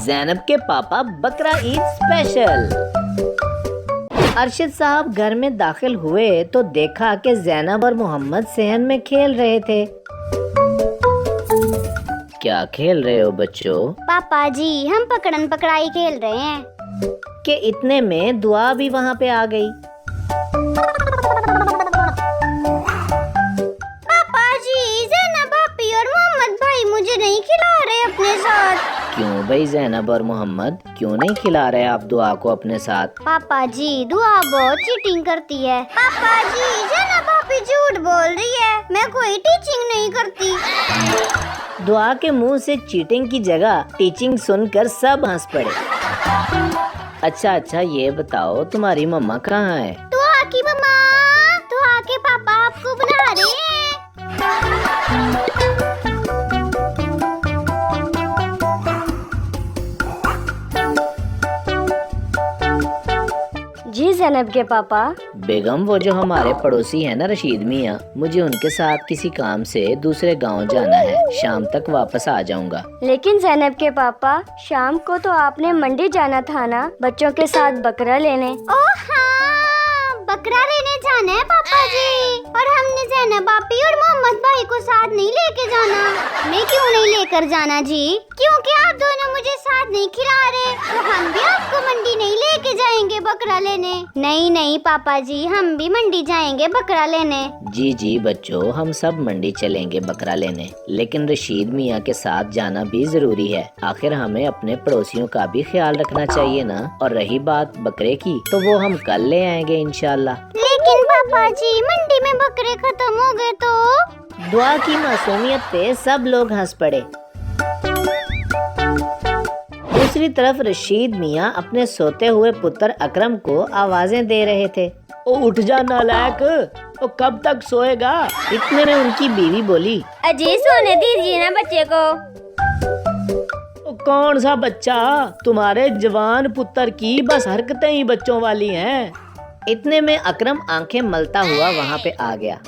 ज़ैनब के पापा बकरा ईद स्पेशल। अरशद साहब घर में दाखिल हुए तो देखा कि ज़ैनब और मोहम्मद सहन में खेल रहे थे। क्या खेल रहे हो बच्चों? पापा जी, हम पकड़न पकड़ाई खेल रहे हैं। कि इतने में दुआ भी वहाँ पे आ गई। पापा जी, ज़ैनब भाभी और मोहम्मद भाई मुझे नहीं खिला रहे अपने साथ। क्यों भाई ज़ैनब और मोहम्मद क्यों नहीं खिला रहे आप दुआ को अपने साथ? पापा जी, दुआ बहुत चीटिंग करती है। पापा जी, ज़ैनब भाभी झूठ बोल रही है, मैं कोई टीचिंग नहीं करती। दुआ के मुंह से चीटिंग की जगह टीचिंग सुनकर सब हंस पड़े। अच्छा, ये बताओ तुम्हारी मम्मा कहाँ है? दुआ की मम्मा, दुआ के पापा आपको बुला रहे हैं। जी ज़ैनब के पापा। बेगम, वो जो हमारे पड़ोसी है ना रशीद मियाँ, मुझे उनके साथ किसी काम से दूसरे गांव जाना है। शाम तक वापस आ जाऊंगा। लेकिन ज़ैनब के पापा, शाम को तो आपने मंडी जाना था ना, बच्चों के साथ बकरा लेने। ओह हाँ, बकरा लेने जाना है पापा जी। और हमने ज़ैनब भाभी और मोहम्मद भाई को साथ नहीं लेके जाना। मैं क्यों नहीं लेकर जाना जी? क्योंकि आप दोनों मुझे साथ नहीं खिला रहे, तो हम भी आपको मंडी नहीं लेके जाएंगे बकरा लेने। नहीं पापा जी, हम भी मंडी जाएंगे बकरा लेने। जी बच्चों, हम सब मंडी चलेंगे बकरा लेने, लेकिन रशीद मियाँ के साथ जाना भी जरूरी है। आखिर हमें अपने पड़ोसियों का भी ख्याल रखना चाहिए ना। और रही बात बकरे की, तो वो हम कल ले आएंगे इंशाल्लाह। लेकिन पापा जी, मंडी में बकरे खत्म हो गए तो? दुआ की मासूमियत पे सब लोग हंस पड़े। दूसरी तरफ रशीद मियाँ अपने सोते हुए पुत्र अकरम को आवाजें दे रहे थे। ओ उठ जा नालायक, ओ कब तक सोएगा? इतने में उनकी बीवी बोली, अजी सोने दीजिए ना बच्चे को। ओ कौन सा बच्चा? तुम्हारे जवान पुत्र की बस हरकतें ही बच्चों वाली हैं। इतने में अकरम आंखें मलता हुआ वहाँ पे आ गया।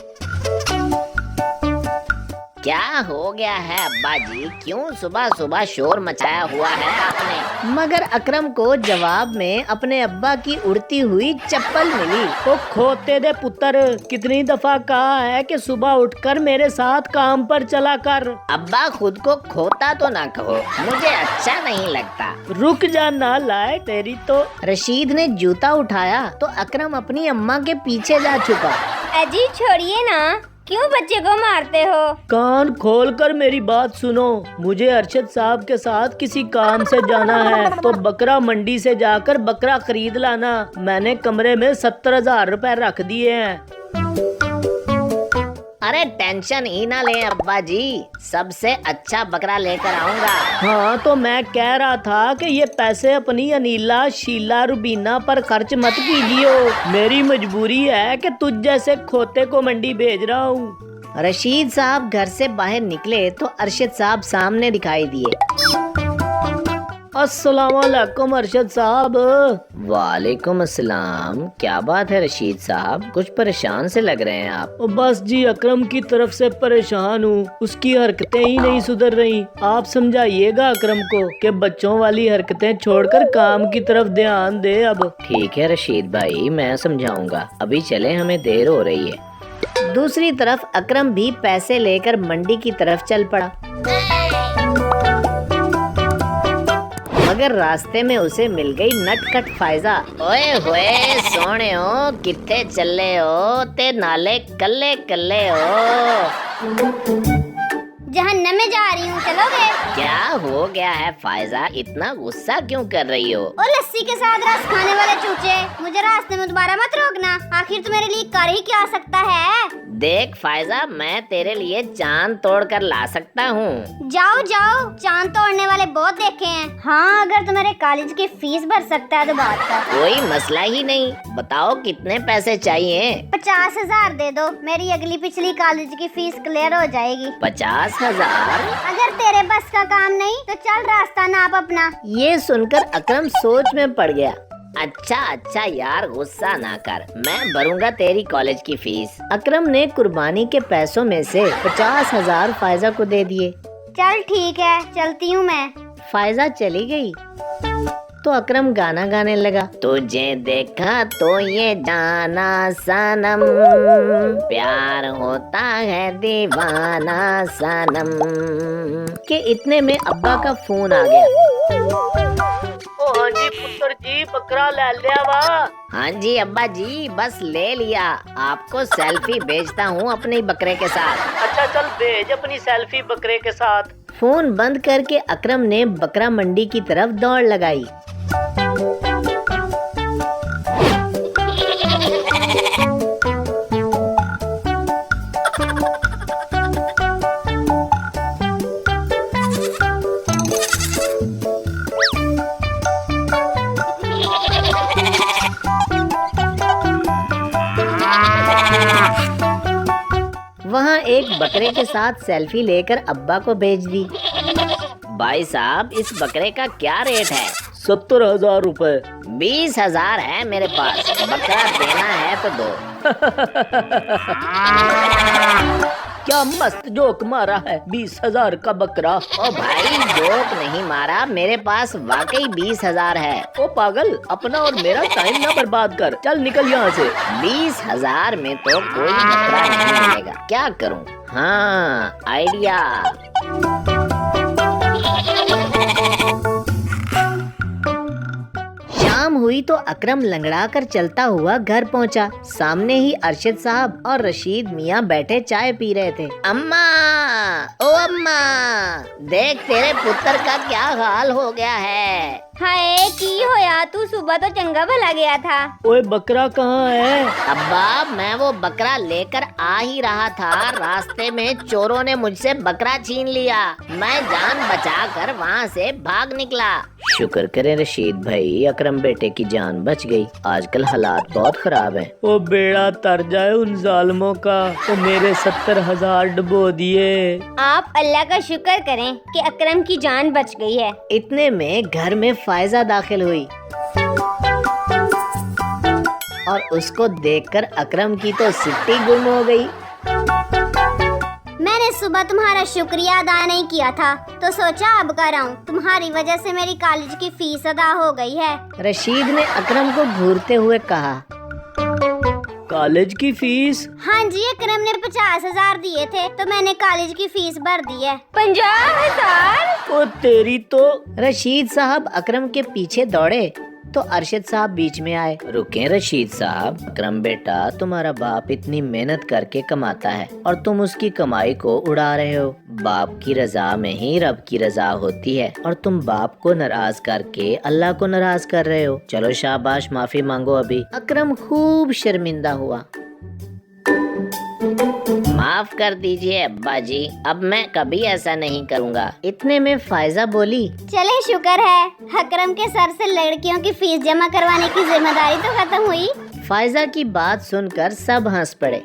क्या हो गया है अब्बा जी? क्यों सुबह सुबह शोर मचाया हुआ है आपने? मगर अकरम को जवाब में अपने अब्बा की उड़ती हुई चप्पल मिली। तो खोते दे पुत्र, कितनी दफा कहा है कि सुबह उठकर मेरे साथ काम पर चला कर। अब्बा, खुद को खोता तो ना कहो, मुझे अच्छा नहीं लगता। रुक जा नालायक, तेरी तो। रशीद ने जूता उठाया तो अकरम अपनी अम्मा के पीछे जा छुपा। अजी छोड़िए ना, क्यों बच्चे को मारते हो? कान खोलकर मेरी बात सुनो। मुझे अरशद साहब के साथ किसी काम से जाना है, तो बकरा मंडी से जाकर बकरा खरीद लाना। मैंने कमरे में 70,000 रुपए रख दिए हैं। अरे टेंशन ही ना ले अब्बा जी, सबसे अच्छा बकरा लेकर आऊंगा। हाँ, तो मैं कह रहा था कि ये पैसे अपनी अनीला, शीला, रुबीना पर खर्च मत कीजिए। मेरी मजबूरी है कि तुझ जैसे खोते को मंडी भेज रहा हूँ। रशीद साहब घर से बाहर निकले तो अरशद साहब सामने दिखाई दिए। अस्सलामुअलैकुम अरशद साहब। वालेकुम अस्सलाम। क्या बात है रशीद साहब, कुछ परेशान से लग रहे हैं आप? बस जी, अकरम की तरफ से परेशान हूँ। उसकी हरकतें ही नहीं सुधर रही। आप समझाइएगा अकरम को कि बच्चों वाली हरकतें छोड़कर काम की तरफ ध्यान दे। अब ठीक है रशीद भाई, मैं समझाऊंगा। अभी चले, हमें देर हो रही है। दूसरी तरफ अकरम भी पैसे लेकर मंडी की तरफ चल पड़ा, मगर रास्ते में उसे मिल गई नटखट फायजा। ओए होए सोने हो, कित्थे चले हो ते नाले कल्ले कल्ले हो? जहन्नम में जा रही हूँ, चलोगे? क्या हो गया है फायजा, इतना गुस्सा क्यों कर रही हो? और लस्सी के साथ रस खाने वाले चूचे, मुझे रास्ते में दोबारा मत रोकना। आखिर तू मेरे लिए कर ही क्या सकता है? देख फायजा, मैं तेरे लिए चांद तोड़ कर ला सकता हूँ। जाओ जाओ, चांद तोड़ने वाले बहुत देखे हैं। हाँ, अगर तुम्हारे कॉलेज की फीस भर सकता है तो बात कर। कोई मसला ही नहीं। बताओ कितने पैसे चाहिए? 50,000 दे दो, मेरी अगली पिछली कॉलेज की फीस क्लियर हो जाएगी। 50,000? अगर तेरे बस का काम नहीं तो चल रास्ता नाप अपना। ये सुनकर अकरम सोच में पड़ गया। अच्छा यार, गुस्सा ना कर, मैं भरूंगा तेरी कॉलेज की फीस। अकरम ने कुर्बानी के पैसों में से 50,000 फायजा को दे दिए। चल ठीक है, चलती हूँ मैं। फायजा चली गई तो अकरम गाना गाने लगा। तुझे देखा तो ये जाना सनम, प्यार होता है दीवाना सनम। के इतने में अब्बा का फोन आ गया। हाँ जी पुत्र जी, बकरा ले लिया वा। हाँ जी अब्बा जी, बस ले लिया। आपको सेल्फी भेजता हूँ अपने बकरे के साथ। अच्छा चल भेज अपनी सेल्फी बकरे के साथ। फोन बंद करके अकरम ने बकरा मंडी की तरफ दौड़ लगाई। वहाँ एक बकरे के साथ सेल्फी लेकर अब्बा को भेज दी। भाई साहब, इस बकरे का क्या रेट है? 70,000 रुपए। 20,000 है मेरे पास, बकरा देना है तो दो। क्या मस्त जोक मारा है, 20,000 का बकरा। ओ भाई, जोक नहीं मारा, मेरे पास वाकई 20,000 है। ओ पागल, अपना और मेरा टाइम ना बर्बाद कर, चल निकल यहाँ से। 20,000 में तो कोई बकरा नहीं मिलेगा, क्या करूँ? हाँ, आइडिया। शाम हुई तो अकरम लंगड़ा कर चलता हुआ घर पहुंचा। सामने ही अरशद साहब और रशीद मियाँ बैठे चाय पी रहे थे। अम्मा, ओ अम्मा, देख तेरे पुत्र का क्या हाल हो गया है। हाय की होया, तू सुबह तो चंगा भला गया था। ओए बकरा कहाँ है? अब्बा, मैं वो बकरा लेकर आ ही रहा था, रास्ते में चोरों ने मुझसे बकरा छीन लिया। मैं जान बचाकर वहाँ से भाग निकला। शुक्र करे रशीद भाई, अकरम बेटे की जान बच गई। आजकल हालात बहुत खराब है। ओ बेड़ा तर जाए उन जालिमों का, तो मेरे 70,000 डुबो दिए। आप अल्लाह का शुक्र करें कि अकरम की जान बच गई है। इतने में घर में फायजा दाखिल हुई और उसको देखकर अकरम की तो सिट्टी गुम हो गई। मैंने सुबह तुम्हारा शुक्रिया अदा नहीं किया था, तो सोचा अब कराऊं। तुम्हारी वजह से मेरी कॉलेज की फीस अदा हो गई है। रशीद ने अकरम को घूरते हुए कहा। कॉलेज की फीस? हाँ जी, अकरम ने 50,000 दिए थे, तो मैंने कॉलेज की फीस भर दी है। 50,000? ओ तेरी तो। रशीद साहब अकरम के पीछे दौड़े तो अरशद साहब बीच में आए। रुके रशीद साहब, अकरम बेटा, तुम्हारा बाप इतनी मेहनत करके कमाता है और तुम उसकी कमाई को उड़ा रहे हो। बाप की रजा में ही रब की रजा होती है और तुम बाप को नाराज करके अल्लाह को नाराज कर रहे हो। चलो शाबाश, माफी मांगो अभी। अकरम खूब शर्मिंदा हुआ। माफ कर दीजिए अब्बा जी, अब मैं कभी ऐसा नहीं करूँगा। इतने में फायजा बोली, चले शुक्र है, अकरम के सर से लड़कियों की फीस जमा करवाने की जिम्मेदारी तो खत्म हुई। फायजा की बात सुनकर सब हंस पड़े।